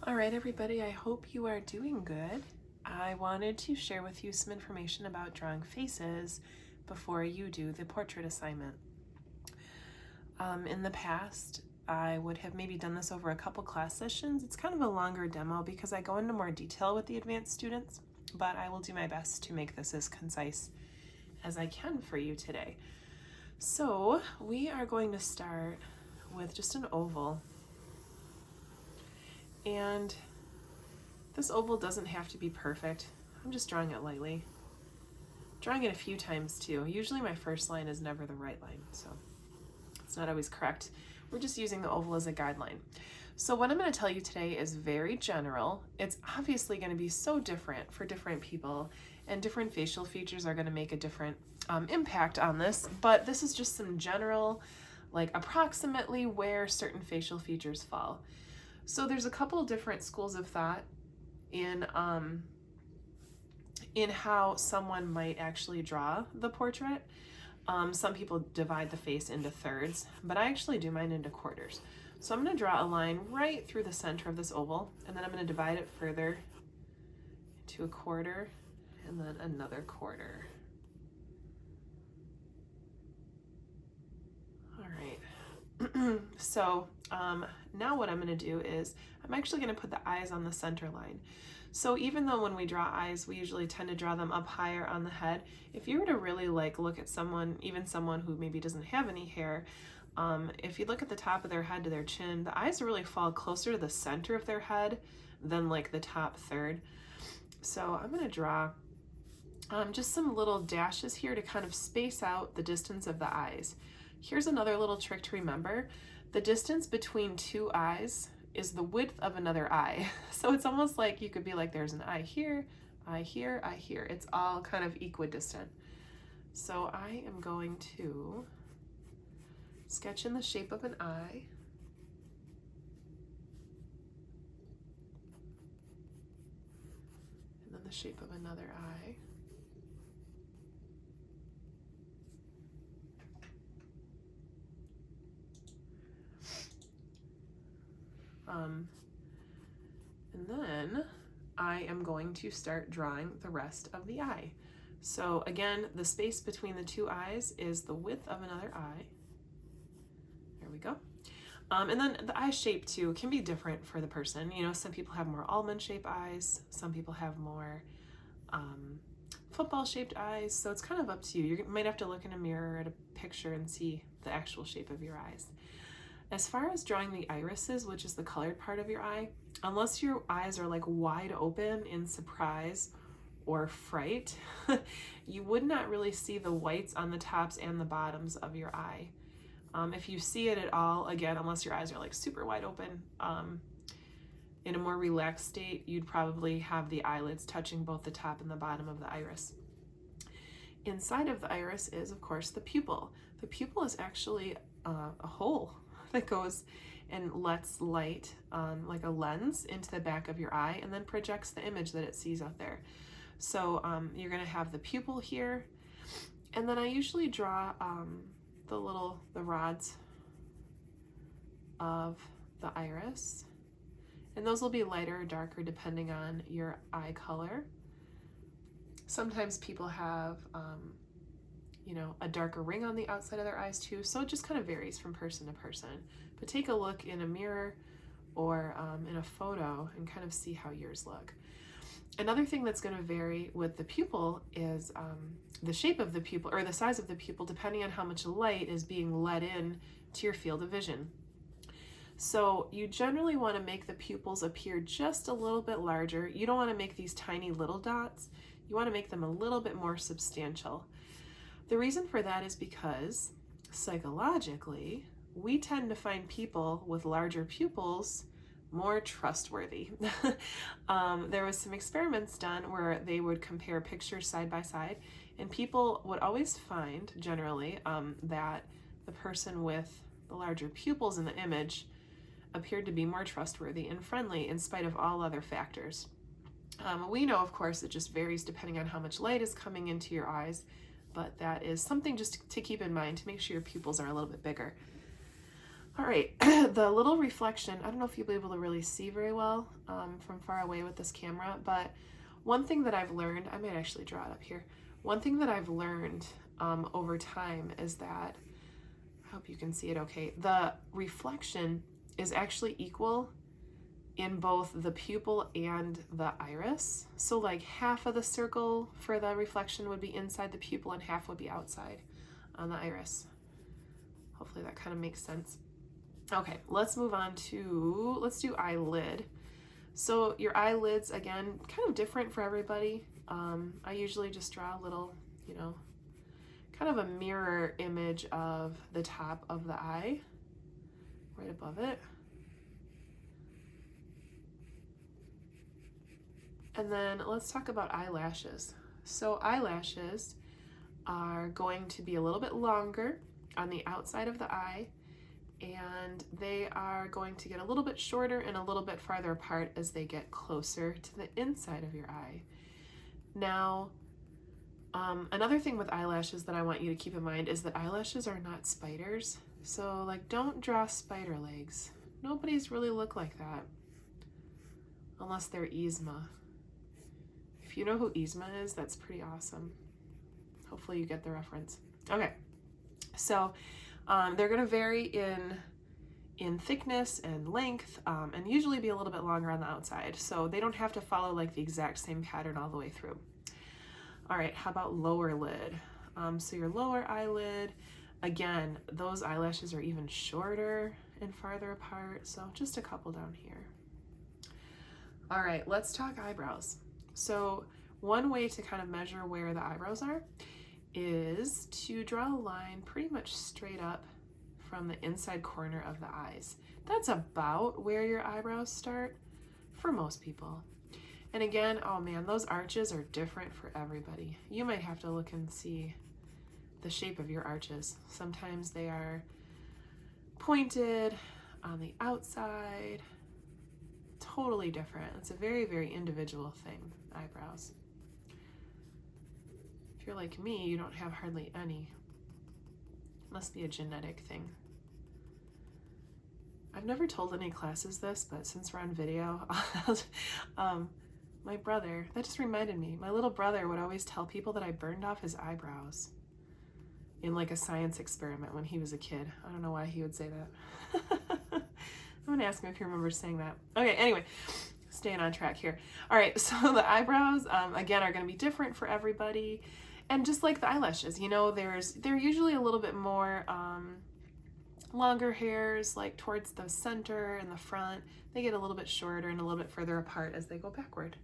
All right, everybody, I hope you are doing good. I wanted to share with you some information about drawing faces before you do the portrait assignment. In the past, I would have maybe done this over a couple class sessions. It's kind of a longer demo because I go into more detail with the advanced students, but I will do my best to make this as concise as I can for you today. So we are going to start with just an oval. And this oval doesn't have to be perfect. I'm just drawing it lightly. Drawing it a few times too. Usually my first line is never the right line, so it's not always correct. We're just using the oval as a guideline. So what I'm going to tell you today is very general. It's obviously going to be so different for different people, and different facial features are going to make a different impact on this, but this is just some general, like approximately where certain facial features fall. So there's a couple different schools of thought in how someone might actually draw the portrait. Some people divide the face into thirds, but I actually do mine into quarters. So I'm going to draw a line right through the center of this oval, and then I'm going to divide it further to a quarter, and then another quarter. All right. So now what I'm going to do is I'm actually going to put the eyes on the center line. So even though when we draw eyes, we usually tend to draw them up higher on the head, if you were to really look at someone, even someone who maybe doesn't have any hair, if you look at the top of their head to their chin, the eyes really fall closer to the center of their head than like the top third. So I'm going to draw just some little dashes here to kind of space out the distance of the eyes. Here's another little trick to remember. The distance between two eyes is the width of another eye. So it's almost like you could be like, there's an eye here, eye here, eye here. It's all kind of equidistant. So I am going to sketch in the shape of an eye. And then the shape of another eye. And then I am going to start drawing the rest of the eye. So again, the space between the two eyes is the width of another eye. There we go. And then the eye shape too can be different for the person. You know, some people have more almond shaped eyes. Some people have more football shaped eyes. So it's kind of up to you. You might have to look in a mirror at a picture and see the actual shape of your eyes. As far as drawing the irises, which is the colored part of your eye, unless your eyes are like wide open in surprise or fright, you would not really see the whites on the tops and the bottoms of your eye. If you see it at all, again, unless your eyes are like super wide open, in a more relaxed state, you'd probably have the eyelids touching both the top and the bottom of the iris. Inside of the iris is, of course, the pupil. The pupil is actually a hole that goes and lets light, like a lens, into the back of your eye and then projects the image that it sees out there. So you're going to have the pupil here, and then I usually draw the rods of the iris, and those will be lighter or darker depending on your eye color. Sometimes people have you know, a darker ring on the outside of their eyes too, so it just kind of varies from person to person. But take a look in a mirror or in a photo and kind of see how yours look. Another thing that's going to vary with the pupil is the shape of the pupil, or the size of the pupil, depending on how much light is being let in to your field of vision. So you generally want to make the pupils appear just a little bit larger. You don't want to make these tiny little dots. You want to make them a little bit more substantial. The reason for that is because psychologically, we tend to find people with larger pupils more trustworthy. There was some experiments done where they would compare pictures side by side, and people would always find, generally, that the person with the larger pupils in the image appeared to be more trustworthy and friendly in spite of all other factors. We know, of course, it just varies depending on how much light is coming into your eyes, but that is something just to keep in mind to make sure your pupils are a little bit bigger. All right, the little reflection, I don't know if you'll be able to really see very well from far away with this camera, but one thing that I've learned, I might actually draw it up here. One thing that I've learned over time is that, I hope you can see it okay, the reflection is actually equal in both the pupil and the iris. So like half of the circle for the reflection would be inside the pupil and half would be outside on the iris. Hopefully that kind of makes sense. Okay, let's move on to, let's do eyelid. So your eyelids, again, kind of different for everybody. I usually just draw a little, you know, kind of a mirror image of the top of the eye, right above it. And then let's talk about eyelashes. So eyelashes are going to be a little bit longer on the outside of the eye, and they are going to get a little bit shorter and a little bit farther apart as they get closer to the inside of your eye. Now, another thing with eyelashes that I want you to keep in mind is that eyelashes are not spiders. So like, don't draw spider legs. Nobody's really look like that unless they're Yzma. If you know who Yzma is, that's pretty awesome. Hopefully you get the reference. Okay, so they're going to vary in thickness and length, and usually be a little bit longer on the outside. So they don't have to follow like the exact same pattern all the way through. All right, how about lower lid? So your lower eyelid, again, those eyelashes are even shorter and farther apart. So just a couple down here. All right, let's talk eyebrows. So one way to kind of measure where the eyebrows are is to draw a line pretty much straight up from the inside corner of the eyes. That's about where your eyebrows start for most people. And again, oh man, those arches are different for everybody. You might have to look and see the shape of your arches. Sometimes they are pointed on the outside, totally different. It's a very, very individual thing, eyebrows. If you're like me, you don't have hardly any. Must be a genetic thing. I've never told any classes this, but since we're on video, my brother, that just reminded me, my little brother would always tell people that I burned off his eyebrows in like a science experiment when he was a kid. I don't know why he would say that. I'm gonna ask him if he remembers saying that. Okay, anyway, staying on track here. All right, so the eyebrows, again, are gonna be different for everybody. And just like the eyelashes, you know, they're usually a little bit more longer hairs, like towards the center and the front. They get a little bit shorter and a little bit further apart as they go backward.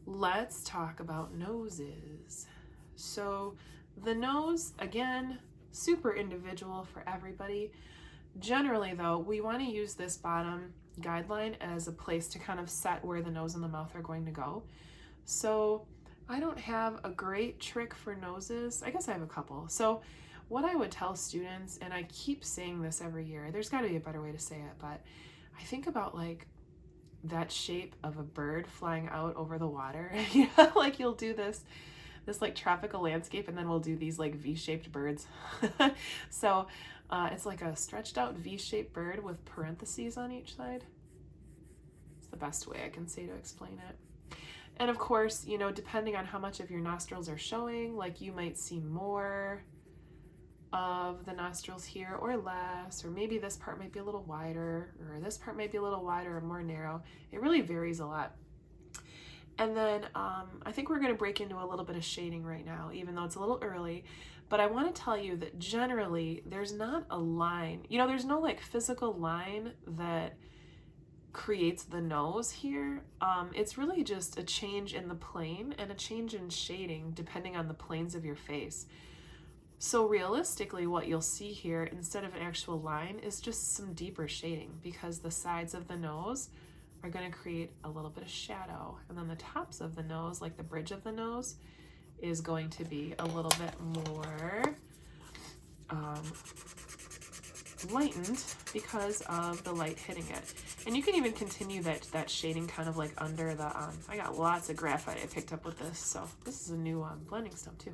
Let's talk about noses. So the nose, again, super individual for everybody. Generally though, we want to use this bottom guideline as a place to kind of set where the nose and the mouth are going to go. So I don't have a great trick for noses. I guess I have a couple. So what I would tell students, and I keep saying this every year, there's got to be a better way to say it, but I think about like that shape of a bird flying out over the water. You know, like you'll do this like tropical landscape, and then we'll do these like V-shaped birds. So it's like a stretched out V-shaped bird with parentheses on each side. It's the best way I can say to explain it. And of course, you know, depending on how much of your nostrils are showing, like you might see more of the nostrils here or less, or maybe this part might be a little wider, or this part might be a little wider or more narrow. It really varies a lot. And then I think we're going to break into a little bit of shading right now, even though it's a little early. But I want to tell you that generally there's not a line, you know, there's no like physical line that creates the nose here. It's really just a change in the plane and a change in shading depending on the planes of your face. So realistically, what you'll see here instead of an actual line is just some deeper shading, because the sides of the nose are going to create a little bit of shadow, and then the tops of the nose, like the bridge of the nose, is going to be a little bit more lightened because of the light hitting it. And you can even continue that shading kind of like under the, I got lots of graphite I picked up with this, so this is a new blending stump too.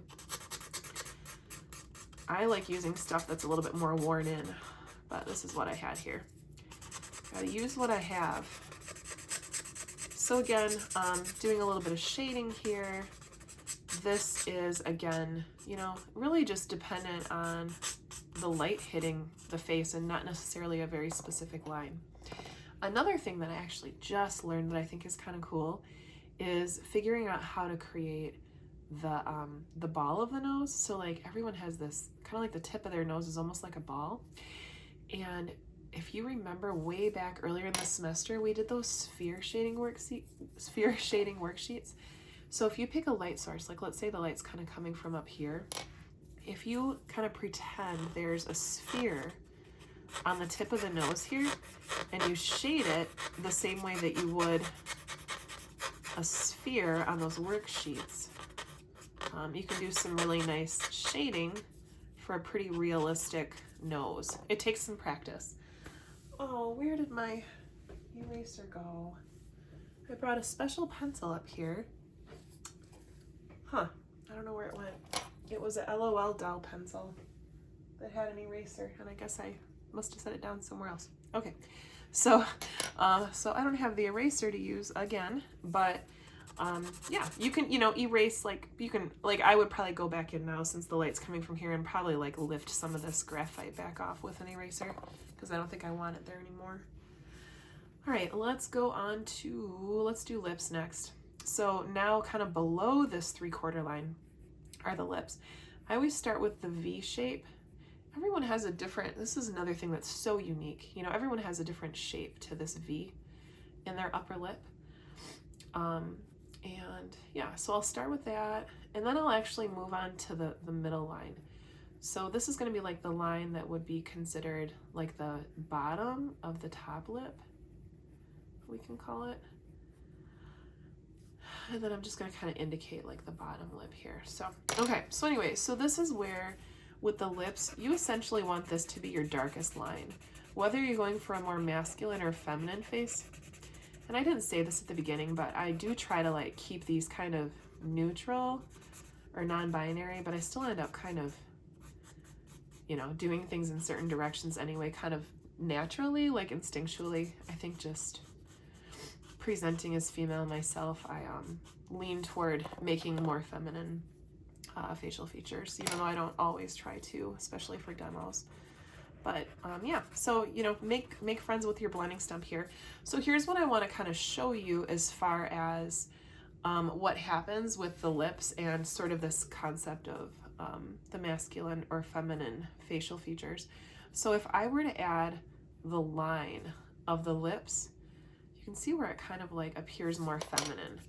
I like using stuff that's a little bit more worn in. but this is what I had here. Gotta use what I have. So again, doing a little bit of shading here. This is, again, you know, really just dependent on the light hitting the face and not necessarily a very specific line. Another thing that I actually just learned that I think is kind of cool is figuring out how to create the ball of the nose. So like everyone has this kind of like the tip of their nose is almost like a ball. And if you remember way back earlier in the semester, we did those sphere shading worksheets. So if you pick a light source, like let's say the light's kind of coming from up here, if you kind of pretend there's a sphere on the tip of the nose here, and you shade it the same way that you would a sphere on those worksheets, you can do some really nice shading for a pretty realistic nose. It takes some practice. Oh, where did my eraser go? I brought a special pencil up here. Huh, I don't know where it went. It was a LOL doll pencil that had an eraser, and I guess I must have set it down somewhere else. Okay, so so I don't have the eraser to use again, but yeah, you can, you know, erase, like, you can, like, I would probably go back in now since the light's coming from here and probably like lift some of this graphite back off with an eraser because I don't think I want it there anymore. All right, let's go on to, let's do lips next. So now kind of below this 3/4 line are the lips. I always start with the V shape. Everyone has a different, this is another thing that's so unique. You know, everyone has a different shape to this V in their upper lip. And yeah, so I'll start with that, and then I'll actually move on to the middle line. So this is going to be like the line that would be considered like the bottom of the top lip, we can call it. And then I'm just going to kind of indicate like the bottom lip here. So, okay, so anyway, so this is where with the lips, you essentially want this to be your darkest line, whether you're going for a more masculine or feminine face. And I didn't say this at the beginning, but I do try to like keep these kind of neutral or non-binary, but I still end up kind of, you know, doing things in certain directions anyway, kind of naturally, like instinctually. I think just presenting as female myself, I lean toward making more feminine facial features, even though I don't always try to, especially for demos. But yeah, so, you know, make friends with your blending stump here. So here's what I want to kind of show you as far as what happens with the lips and sort of this concept of the masculine or feminine facial features. So if I were to add the line of the lips, you can see where it kind of like appears more feminine.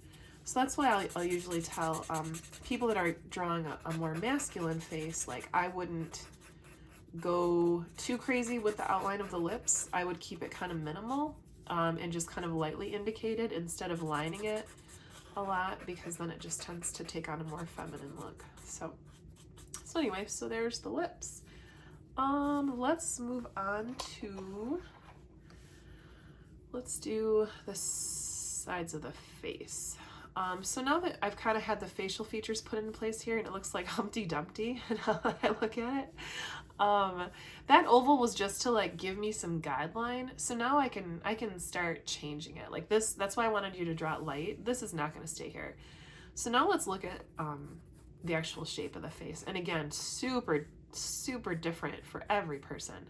So that's why I'll usually tell people that are drawing a more masculine face, like I wouldn't go too crazy with the outline of the lips. I would keep it kind of minimal and just kind of lightly indicated instead of lining it a lot, because then it just tends to take on a more feminine look. So anyway, so there's the lips. Let's move on to, let's do the sides of the face. So now that I've kind of had the facial features put in place here and it looks like Humpty Dumpty and how I look at it, that oval was just to like give me some guideline. So now I can start changing it like this. That's why I wanted you to draw it light. This is not going to stay here. So now let's look at the actual shape of the face. And again, super different for every person.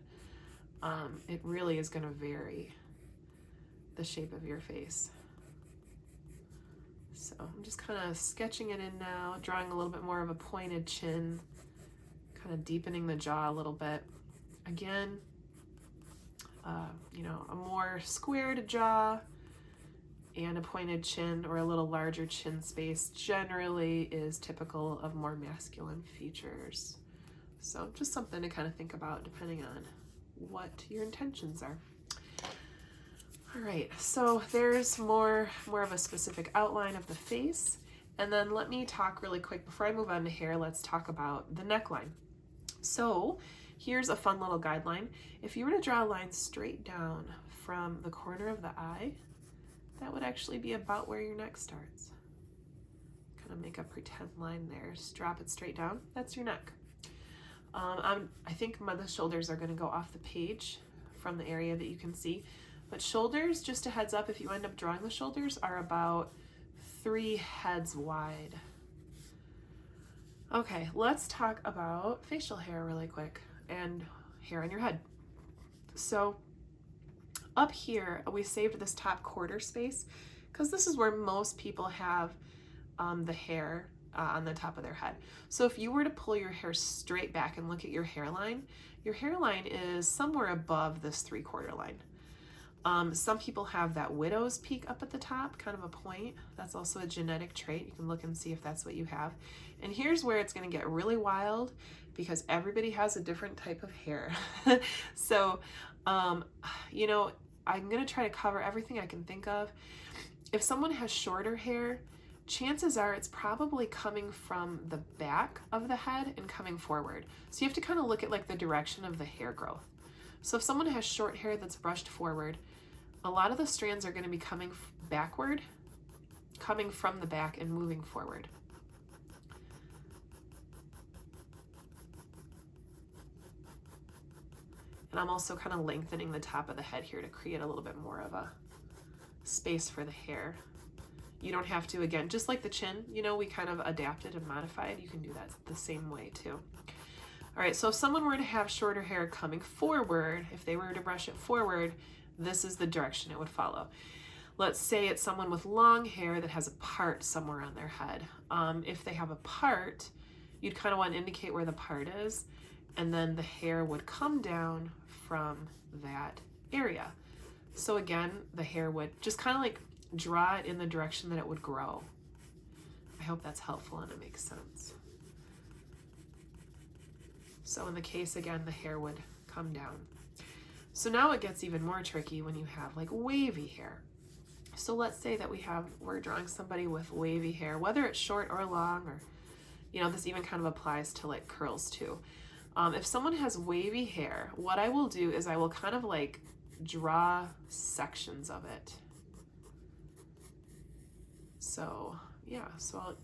It really is going to vary the shape of your face. So I'm just kind of sketching it in now, drawing a little bit more of a pointed chin, kind of deepening the jaw a little bit. Again, you know, a more squared jaw and a pointed chin or a little larger chin space generally is typical of more masculine features. So just something to kind of think about depending on what your intentions are. All right, so there's more of a specific outline of the face. And then let me talk really quick before I move on to hair. Let's talk about the neckline. So here's a fun little guideline. If you were to draw a line straight down from the corner of the eye, that would actually be about where your neck starts. Kind of make a pretend line there. Just drop it straight down. That's your neck. I think the shoulders are going to go off the page from the area that you can see. But shoulders, just a heads up, if you end up drawing the shoulders, are about 3 heads wide. Okay, let's talk about facial hair really quick and hair on your head. So up here, we saved this top quarter space because this is where most people have the hair on the top of their head. So if you were to pull your hair straight back and look at your hairline is somewhere above this 3/4 line. Some people have that widow's peak up at the top, kind of a point. That's also a genetic trait. You can look and see if that's what you have. And here's where it's going to get really wild because everybody has a different type of hair. So, you know, I'm going to try to cover everything I can think of. If someone has shorter hair, chances are it's probably coming from the back of the head and coming forward. So you have to kind of look at like the direction of the hair growth. So if someone has short hair that's brushed forward, a lot of the strands are going to be coming backward, coming from the back and moving forward. And I'm also kind of lengthening the top of the head here to create a little bit more of a space for the hair. You don't have to, again, just like the chin, you know, we kind of adapted and modified. You can do that the same way too. All right, so if someone were to have shorter hair coming forward, if they were to brush it forward, this is the direction it would follow. Let's say it's someone with long hair that has a part somewhere on their head. If they have a part, you'd kind of want to indicate where the part is, and then the hair would come down from that area. So again, the hair would just kind of like draw it in the direction that it would grow. I hope that's helpful and it makes sense. So in the case, again, the hair would come down. So now it gets even more tricky when you have like wavy hair. So let's say that we're drawing somebody with wavy hair, whether it's short or long, or, you know, this even kind of applies to like curls too. If someone has wavy hair, what I will do is I will kind of like draw sections of it. So yeah,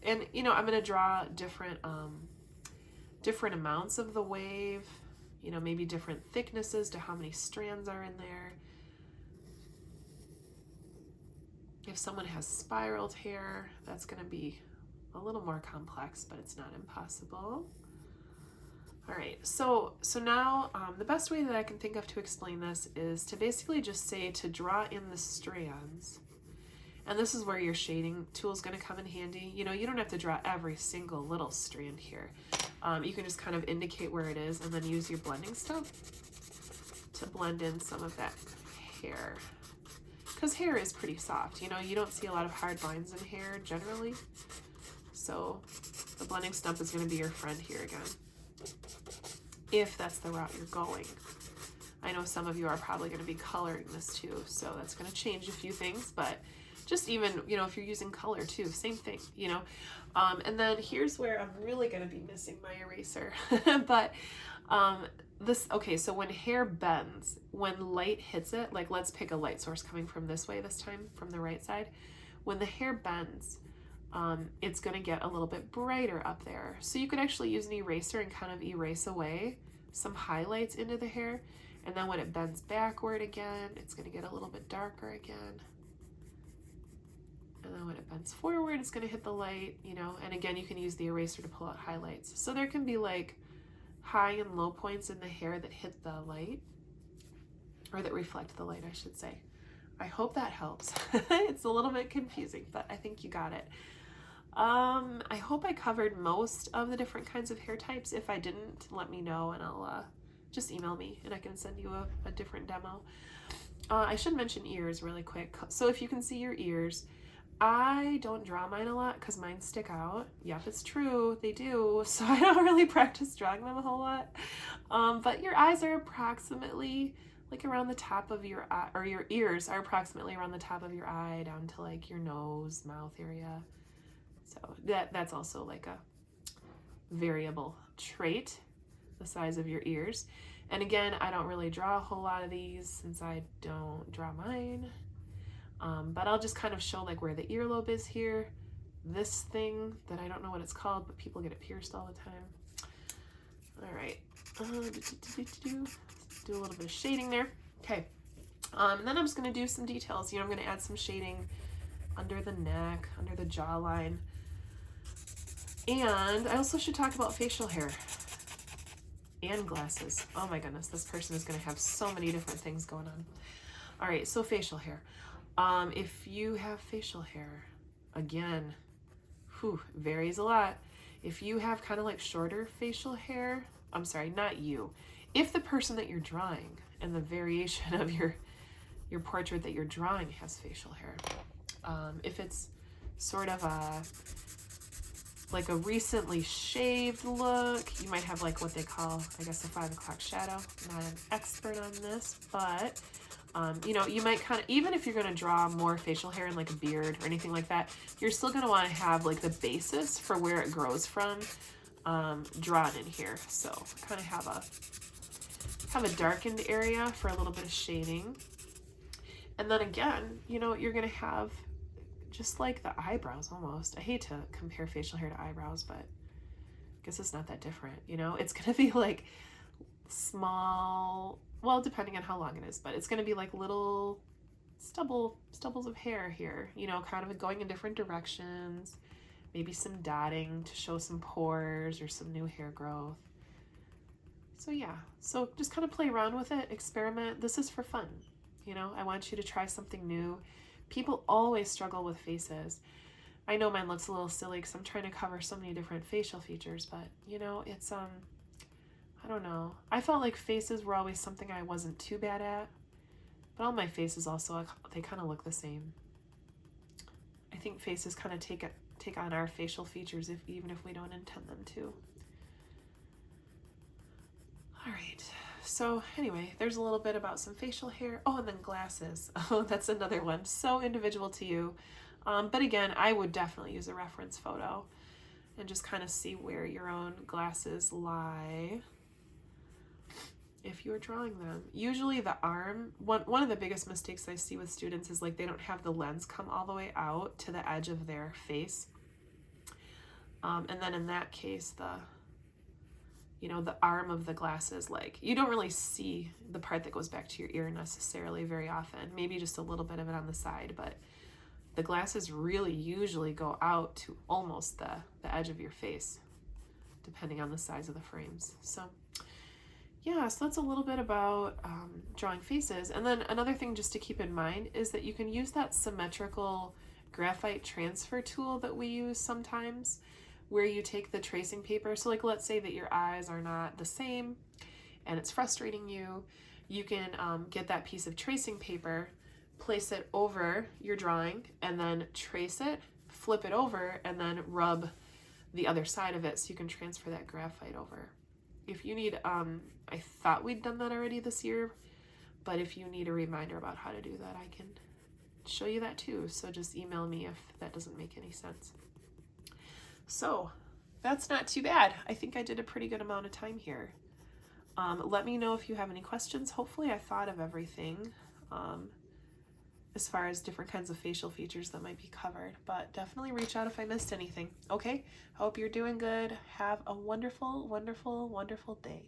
and you know, I'm going to draw different amounts of the wave, you know, maybe different thicknesses to how many strands are in there. If someone has spiraled hair, that's going to be a little more complex, but it's not impossible. All right, so now the best way that I can think of to explain this is to basically just say to draw in the strands. And this is where your shading tool is going to come in handy. You know, you don't have to draw every single little strand here. You can just kind of indicate where it is and then use your blending stuff to blend in some of that hair. Because hair is pretty soft. You know, you don't see a lot of hard lines in hair generally. So the blending stump is going to be your friend here again, if that's the route you're going. I know some of you are probably going to be coloring this too, so that's going to change a few things, but just even, you know, if you're using color too, same thing, you know. And then here's where I'm really going to be missing my eraser. But okay, so when hair bends, when light hits it, like let's pick a light source coming from this way this time, from the right side. When the hair bends, it's going to get a little bit brighter up there. So you could actually use an eraser and kind of erase away some highlights into the hair. And then when it bends backward again, it's going to get a little bit darker again. And then when it bends forward, it's going to hit the light, you know, and again, you can use the eraser to pull out highlights. So there can be like high and low points in the hair that hit the light, or that reflect the light, I should say. I hope that helps. It's a little bit confusing, but I think you got it. I hope I covered most of the different kinds of hair types. If I didn't, let me know and I'll just email me and I can send you a different demo. I should mention ears really quick. So if you can see your ears, I don't draw mine a lot because mine stick out. Yep, it's true, they do. So I don't really practice drawing them a whole lot. But your eyes are approximately like around the top of your eye, or your ears are approximately around the top of your eye down to like your nose, mouth area. So that's also like a variable trait, the size of your ears. And again, I don't really draw a whole lot of these since I don't draw mine. But I'll just kind of show like where the earlobe is here. This thing that I don't know what it's called, but people get it pierced all the time. All right, Do a little bit of shading there. Okay. And then I'm just going to do some details. You know, I'm going to add some shading under the neck, under the jawline. And I also should talk about facial hair and glasses. Oh my goodness, this person is going to have so many different things going on. All right, so facial hair. If you have facial hair, again, varies a lot. If you have kind of like shorter facial hair, I'm sorry, not you. If the person that you're drawing and the variation of your portrait that you're drawing has facial hair, if it's sort of like a recently shaved look, you might have like what they call, I guess, a 5 o'clock shadow. I'm not an expert on this, but you know, you might kind of, even if you're going to draw more facial hair in like a beard or anything like that, you're still going to want to have like the basis for where it grows from drawn in here. So kind of have a darkened area for a little bit of shading. And then again, you know, you're going to have just like the eyebrows almost. I hate to compare facial hair to eyebrows, but I guess it's not that different. You know, it's going to be like small, well, depending on how long it is, but it's going to be like little stubbles of hair here, you know, kind of going in different directions, maybe some dotting to show some pores or some new hair growth. So yeah, so just kind of play around with it, experiment. This is for fun. You know, I want you to try something new. People always struggle with faces. I know mine looks a little silly because I'm trying to cover so many different facial features, but you know, it's, I don't know. I felt like faces were always something I wasn't too bad at, but all my faces also, they kind of look the same. I think faces kind of take on our facial features even if we don't intend them to. All right. So anyway, there's a little bit about some facial hair. Oh, and then glasses. Oh, that's another one. So individual to you. But again, I would definitely use a reference photo and just kind of see where your own glasses lie if you're drawing them. Usually the arm, one of the biggest mistakes I see with students is like they don't have the lens come all the way out to the edge of their face. And then in that case, you know, the arm of the glasses, like you don't really see the part that goes back to your ear necessarily very often, maybe just a little bit of it on the side, but the glasses really usually go out to almost the edge of your face, depending on the size of the frames. So yeah, so that's a little bit about drawing faces. And then another thing just to keep in mind is that you can use that symmetrical graphite transfer tool that we use sometimes, where you take the tracing paper. So like, let's say that your eyes are not the same and it's frustrating you. You can get that piece of tracing paper, place it over your drawing, and then trace it, flip it over, and then rub the other side of it so you can transfer that graphite over. If you need, I thought we'd done that already this year, but if you need a reminder about how to do that, I can show you that too. So just email me if that doesn't make any sense. So that's not too bad. I think I did a pretty good amount of time here. Let me know if you have any questions. Hopefully I thought of everything as far as different kinds of facial features that might be covered, but definitely reach out if I missed anything. Okay, hope you're doing good. Have a wonderful, wonderful, wonderful day.